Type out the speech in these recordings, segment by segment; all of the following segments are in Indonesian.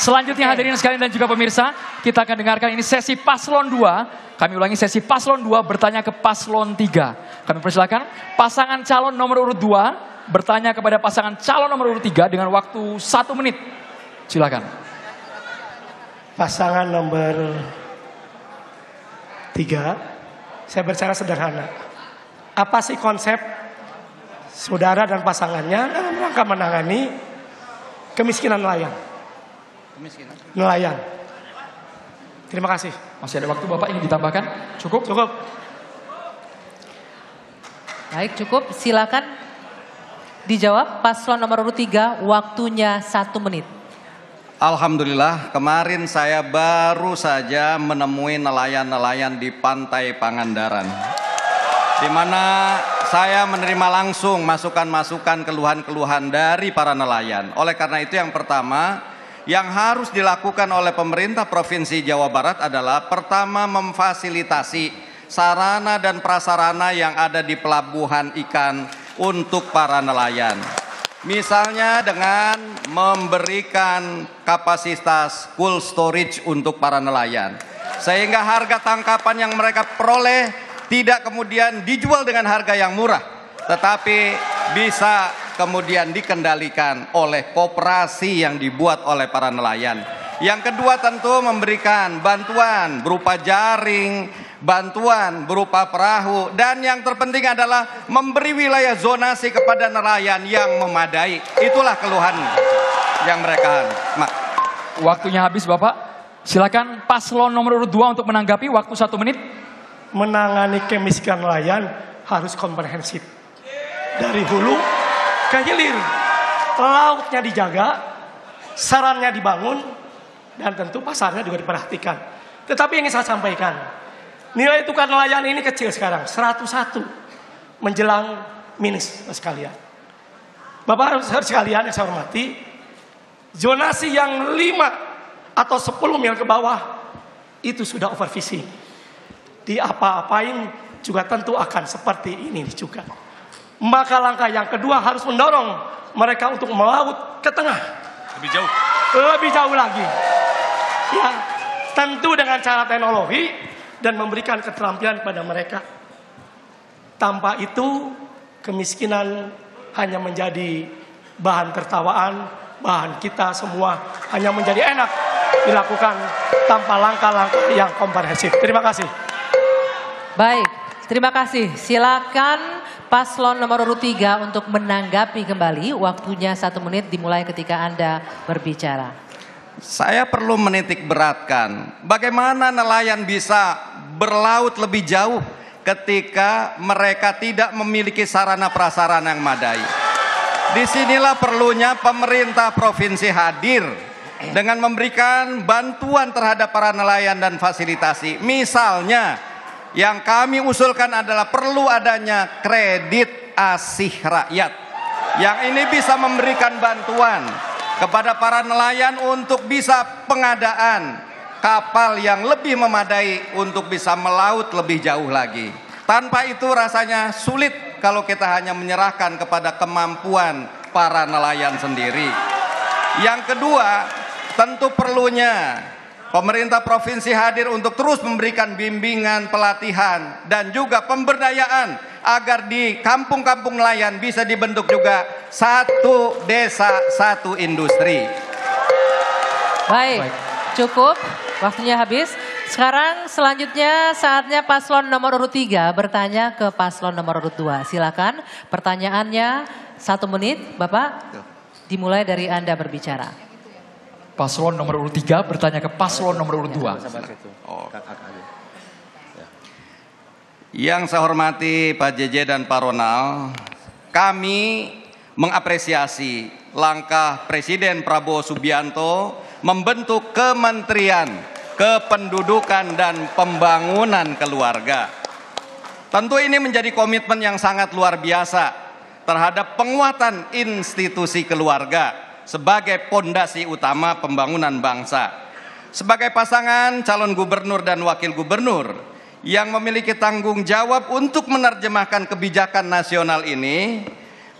Selanjutnya hadirin sekalian dan juga pemirsa, kita akan dengarkan ini sesi paslon 2. Kami ulangi, sesi paslon 2 bertanya ke paslon 3. Kami persilakan pasangan calon nomor urut 2 bertanya kepada pasangan calon nomor urut 3 dengan waktu 1 menit. Silakan. Pasangan nomor 3, saya berbicara sederhana. Apa sih konsep saudara dan pasangannya dalam rangka menangani kemiskinan nelayan? Nelayan. Terima kasih. Masih ada waktu Bapak, ingin ditambahkan? Cukup? Cukup. Baik, cukup. Silakan dijawab paslon nomor urut 3, waktunya 1 menit. Alhamdulillah, kemarin saya baru saja menemui nelayan-nelayan di Pantai Pangandaran, di mana saya menerima langsung masukan-masukan, keluhan-keluhan dari para nelayan. Oleh karena itu, yang pertama yang harus dilakukan oleh pemerintah Provinsi Jawa Barat adalah pertama memfasilitasi sarana dan prasarana yang ada di pelabuhan ikan untuk para nelayan. Misalnya dengan memberikan kapasitas cold storage untuk para nelayan, sehingga harga tangkapan yang mereka peroleh tidak kemudian dijual dengan harga yang murah, tetapi bisa kemudian dikendalikan oleh koperasi yang dibuat oleh para nelayan. Yang kedua, tentu memberikan bantuan berupa jaring, bantuan berupa perahu, dan yang terpenting adalah memberi wilayah zonasi kepada nelayan yang memadai. Itulah keluhan yang mereka. Waktunya habis Bapak. Silakan paslon nomor urut 2 untuk menanggapi, waktu 1 menit. Menangani kemiskinan nelayan harus komprehensif. Dari hulu ke hilir. Lautnya dijaga, sarannya dibangun, dan tentu pasarnya juga diperhatikan. Tetapi yang ingin saya sampaikan, nilai tukar nelayan ini kecil sekarang, 101 menjelang minus sekalian. Bapak sekalian yang saya hormati, zonasi yang 5 atau 10 mil ke bawah itu sudah overfishing. Di apa-apain juga tentu akan seperti ini juga. Maka langkah yang kedua harus mendorong mereka untuk melaut ke tengah. Lebih jauh lagi. Ya, tentu dengan cara teknologi dan memberikan keterampilan pada mereka. Tanpa itu, kemiskinan hanya menjadi bahan tertawaan, bahan kita semua hanya menjadi enak dilakukan tanpa langkah-langkah yang komprehensif. Terima kasih. Baik, terima kasih. Silakan paslon nomor urut 3 untuk menanggapi kembali. Waktunya 1 menit dimulai ketika Anda berbicara. Saya perlu menitik beratkan bagaimana nelayan bisa berlaut lebih jauh ketika mereka tidak memiliki sarana prasarana yang madai. Disinilah perlunya pemerintah provinsi hadir dengan memberikan bantuan terhadap para nelayan dan fasilitasi. Misalnya yang kami usulkan adalah perlu adanya kredit asih rakyat, yang ini bisa memberikan bantuan kepada para nelayan untuk bisa pengadaan kapal yang lebih memadai untuk bisa melaut lebih jauh lagi. Tanpa itu rasanya sulit kalau kita hanya menyerahkan kepada kemampuan para nelayan sendiri. Yang kedua, tentu perlunya pemerintah provinsi hadir untuk terus memberikan bimbingan, pelatihan, dan juga pemberdayaan agar di kampung-kampung nelayan bisa dibentuk juga satu desa, satu industri. Baik, cukup. Waktunya habis. Sekarang selanjutnya saatnya paslon nomor urut 3 bertanya ke paslon nomor urut 2. Silakan, pertanyaannya 1 menit, Bapak. Dimulai dari Anda berbicara. Paslon nomor urut 3 bertanya ke paslon nomor urut 2. Yang saya hormati Pak JJ dan Pak Ronald, kami mengapresiasi langkah Presiden Prabowo Subianto membentuk Kementerian Kependudukan dan Pembangunan Keluarga. Tentu ini menjadi komitmen yang sangat luar biasa terhadap penguatan institusi keluarga sebagai pondasi utama pembangunan bangsa. Sebagai pasangan calon gubernur dan wakil gubernur yang memiliki tanggung jawab untuk menerjemahkan kebijakan nasional ini,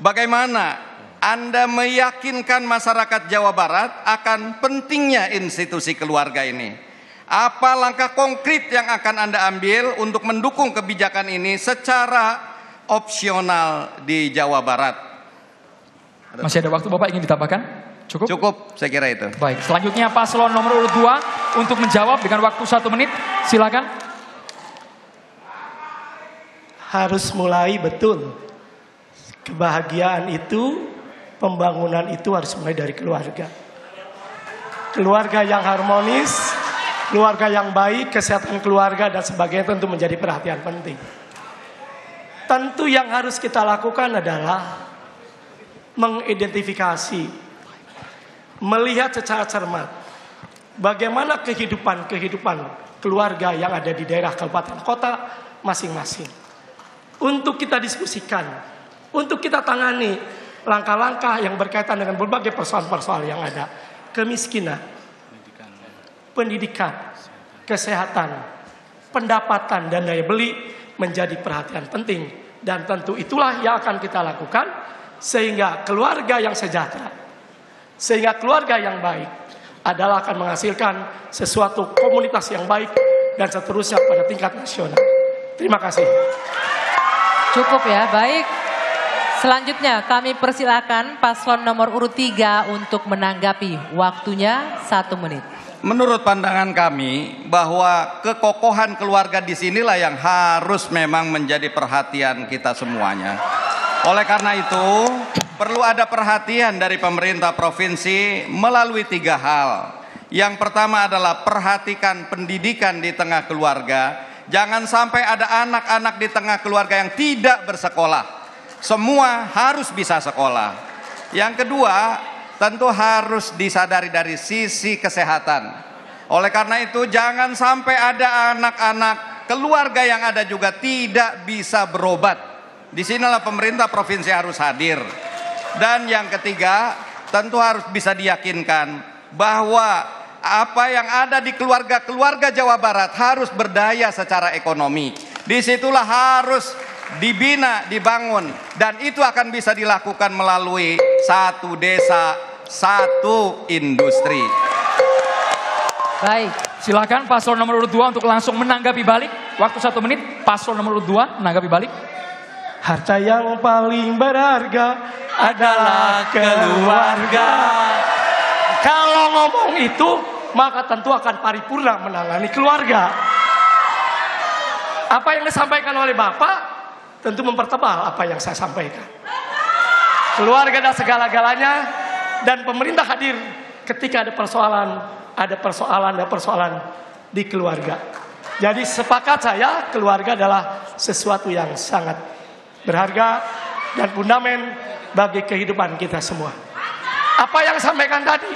bagaimana Anda meyakinkan masyarakat Jawa Barat akan pentingnya institusi keluarga ini. Apa langkah konkret yang akan Anda ambil untuk mendukung kebijakan ini secara opsional di Jawa Barat? Masih ada waktu, Bapak ingin ditambahkan? Cukup? Cukup, saya kira itu. Baik, selanjutnya paslon nomor urut 2 untuk menjawab dengan waktu 1 menit. Silakan. Harus mulai betul. Kebahagiaan itu, pembangunan itu harus mulai dari keluarga. Keluarga yang harmonis, keluarga yang baik, kesehatan keluarga dan sebagainya tentu menjadi perhatian penting. Tentu yang harus kita lakukan adalah mengidentifikasi, melihat secara cermat bagaimana kehidupan keluarga yang ada di daerah kabupaten kota masing-masing. Untuk kita diskusikan, untuk kita tangani langkah-langkah yang berkaitan dengan berbagai persoalan-persoalan yang ada. Kemiskinan, pendidikan, kesehatan, pendapatan dan daya beli menjadi perhatian penting. Dan tentu itulah yang akan kita lakukan sehingga keluarga yang sejahtera, sehingga keluarga yang baik adalah akan menghasilkan sesuatu komunitas yang baik dan seterusnya pada tingkat nasional. Terima kasih. Cukup ya, baik. Selanjutnya kami persilakan paslon nomor urut 3 untuk menanggapi. Waktunya 1 menit. Menurut pandangan kami bahwa kekokohan keluarga di sinilah yang harus memang menjadi perhatian kita semuanya. Oleh karena itu perlu ada perhatian dari pemerintah provinsi melalui 3 hal. Yang pertama adalah perhatikan pendidikan di tengah keluarga. Jangan sampai ada anak-anak di tengah keluarga yang tidak bersekolah. Semua harus bisa sekolah. Yang kedua, tentu harus disadari dari sisi kesehatan. Oleh karena itu, jangan sampai ada anak-anak keluarga yang ada juga tidak bisa berobat. Di sinilah pemerintah provinsi harus hadir. Dan yang ketiga, tentu harus bisa diyakinkan bahwa apa yang ada di keluarga-keluarga Jawa Barat harus berdaya secara ekonomi. Disitulah harus dibina, dibangun, dan itu akan bisa dilakukan melalui 1 desa, 1 industri. Baik, silakan paslon nomor urut 2 untuk langsung menanggapi balik. Waktu 1 menit, paslon nomor urut 2 menanggapi balik. Harta yang paling berharga adalah keluarga. Kalau ngomong itu, maka tentu akan paripurna menangani keluarga. Apa yang disampaikan oleh Bapak tentu mempertebal apa yang saya sampaikan. Keluarga dan segala-galanya, dan pemerintah hadir ketika ada persoalan di keluarga. Jadi sepakat saya, keluarga adalah sesuatu yang sangat berharga dan fundament bagi kehidupan kita semua. Apa yang saya sampaikan tadi,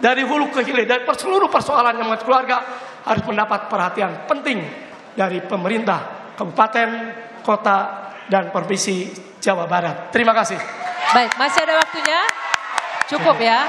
dari hulu ke hilir, dari seluruh persoalan yang mengenai keluarga harus mendapat perhatian penting dari pemerintah kabupaten, kota, dan provinsi Jawa Barat. Terima kasih. Baik, masih ada waktunya. Cukup ya.